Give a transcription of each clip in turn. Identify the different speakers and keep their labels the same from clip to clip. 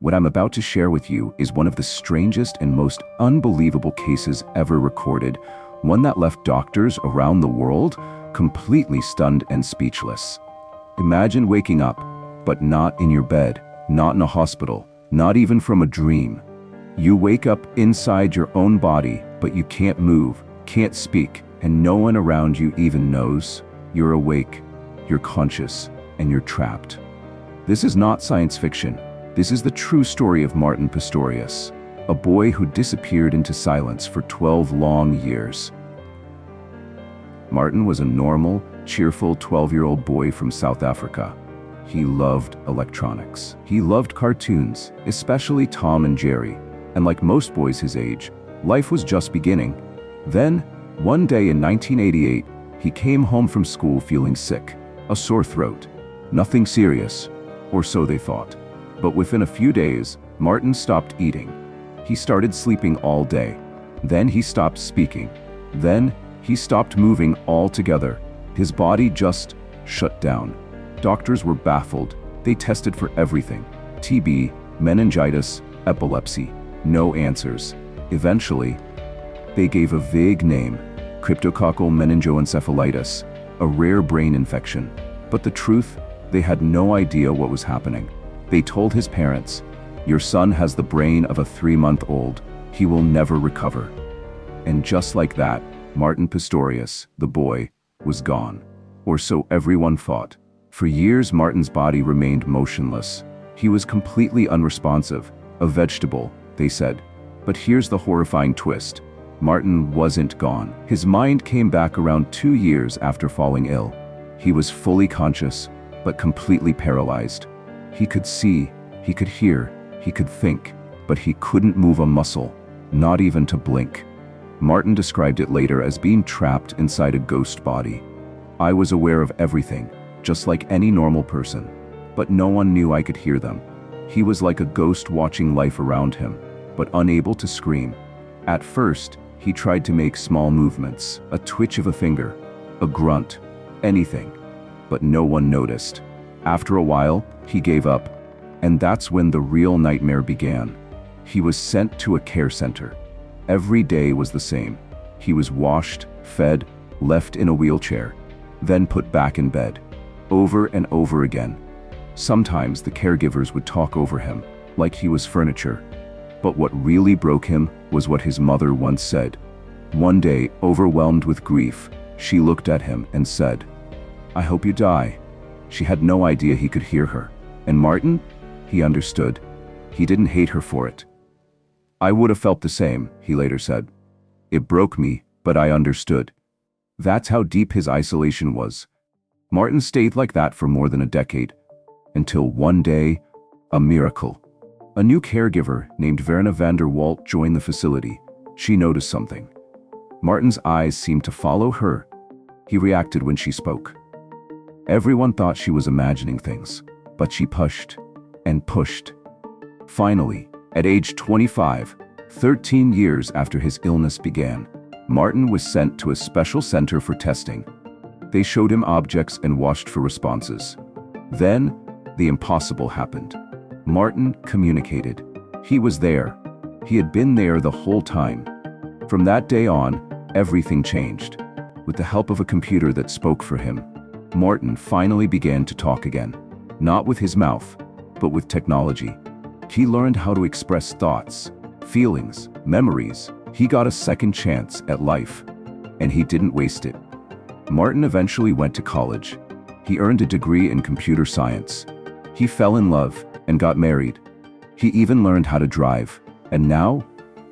Speaker 1: What I'm about to share with you is one of the strangest and most unbelievable cases ever recorded, one that left doctors around the world completely stunned and speechless. Imagine waking up, but not in your bed, not in a hospital, not even from a dream. You wake up inside your own body, but you can't move, can't speak, and no one around you even knows. You're awake, you're conscious, and you're trapped. This is not science fiction. This is the true story of Martin Pistorius, a boy who disappeared into silence for 12 long years. Martin was a normal, cheerful 12-year-old boy from South Africa. He loved electronics. He loved cartoons, especially Tom and Jerry. And like most boys his age, life was just beginning. Then, one day in 1988, he came home from school feeling sick, a sore throat. Nothing serious, or so they thought. But within a few days, Martin stopped eating. He started sleeping all day. Then he stopped speaking. Then he stopped moving altogether. His body just shut down. Doctors were baffled. They tested for everything: TB, meningitis, epilepsy. No answers. Eventually, they gave a vague name: cryptococcal meningoencephalitis, a rare brain infection. But the truth, they had no idea what was happening. They told his parents, "Your son has the brain of a 3-month-old. He will never recover." And just like that, Martin Pistorius, the boy, was gone. Or so everyone thought. For years, Martin's body remained motionless. He was completely unresponsive, a vegetable, they said. But here's the horrifying twist. Martin wasn't gone. His mind came back around 2 years after falling ill. He was fully conscious, but completely paralyzed. He could see, he could hear, he could think, but he couldn't move a muscle, not even to blink. Martin described it later as being trapped inside a ghost body. "I was aware of everything, just like any normal person, but no one knew I could hear them." He was like a ghost watching life around him, but unable to scream. At first, he tried to make small movements, a twitch of a finger, a grunt, anything, but no one noticed. After a while, he gave up, and that's when the real nightmare began. He was sent to a care center. Every day was the same. He was washed, fed, left in a wheelchair, then put back in bed, over and over again. Sometimes the caregivers would talk over him, like he was furniture. But what really broke him was what his mother once said. One day, overwhelmed with grief, she looked at him and said, "I hope you die." She had no idea he could hear her. And Martin? He understood. He didn't hate her for it. "I would have felt the same," he later said. "It broke me, but I understood." That's how deep his isolation was. Martin stayed like that for more than a decade, until one day, a miracle. A new caregiver named Verna van der Walt joined the facility. She noticed something. Martin's eyes seemed to follow her. He reacted when she spoke. Everyone thought she was imagining things, but she pushed and pushed. Finally, at age 25, 13 years after his illness began, Martin was sent to a special center for testing. They showed him objects and watched for responses. Then, the impossible happened. Martin communicated. He was there. He had been there the whole time. From that day on, everything changed. With the help of a computer that spoke for him, Martin finally began to talk again. Not with his mouth, but with technology. He learned how to express thoughts, feelings, memories. He got a second chance at life, and he didn't waste it. Martin eventually went to college. He earned a degree in computer science. He fell in love and got married. He even learned how to drive. And now,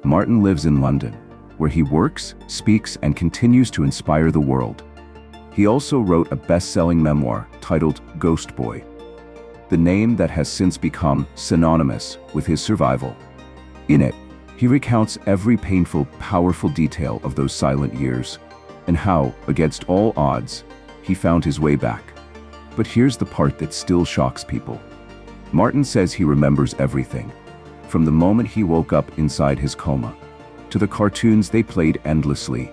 Speaker 1: Martin lives in London, where he works, speaks, and continues to inspire the world. He also wrote a best-selling memoir titled Ghost Boy, the name that has since become synonymous with his survival. In it, he recounts every painful, powerful detail of those silent years, and how, against all odds, he found his way back. But here's the part that still shocks people. Martin says he remembers everything, from the moment he woke up inside his coma, to the cartoons they played endlessly,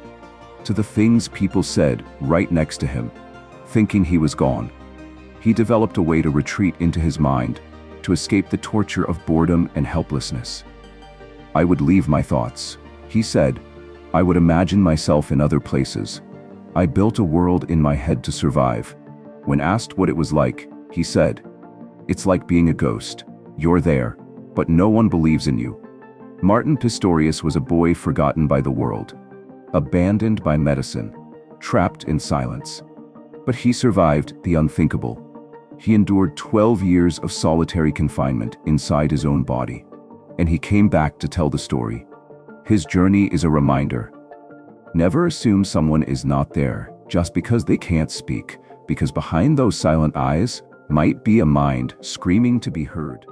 Speaker 1: to the things people said right next to him, thinking he was gone. He developed a way to retreat into his mind, to escape the torture of boredom and helplessness. I would leave my thoughts. He said, I would imagine myself in other places. I built a world in my head to survive. When asked what it was like, he said, it's like being a ghost. You're there, but no one believes in you. Martin Pistorius was a boy forgotten by the world, abandoned by medicine, trapped in silence. But he survived the unthinkable. He endured 12 years of solitary confinement inside his own body, and he came back to tell the story. His journey is a reminder. Never assume someone is not there just because they can't speak, because behind those silent eyes might be a mind screaming to be heard.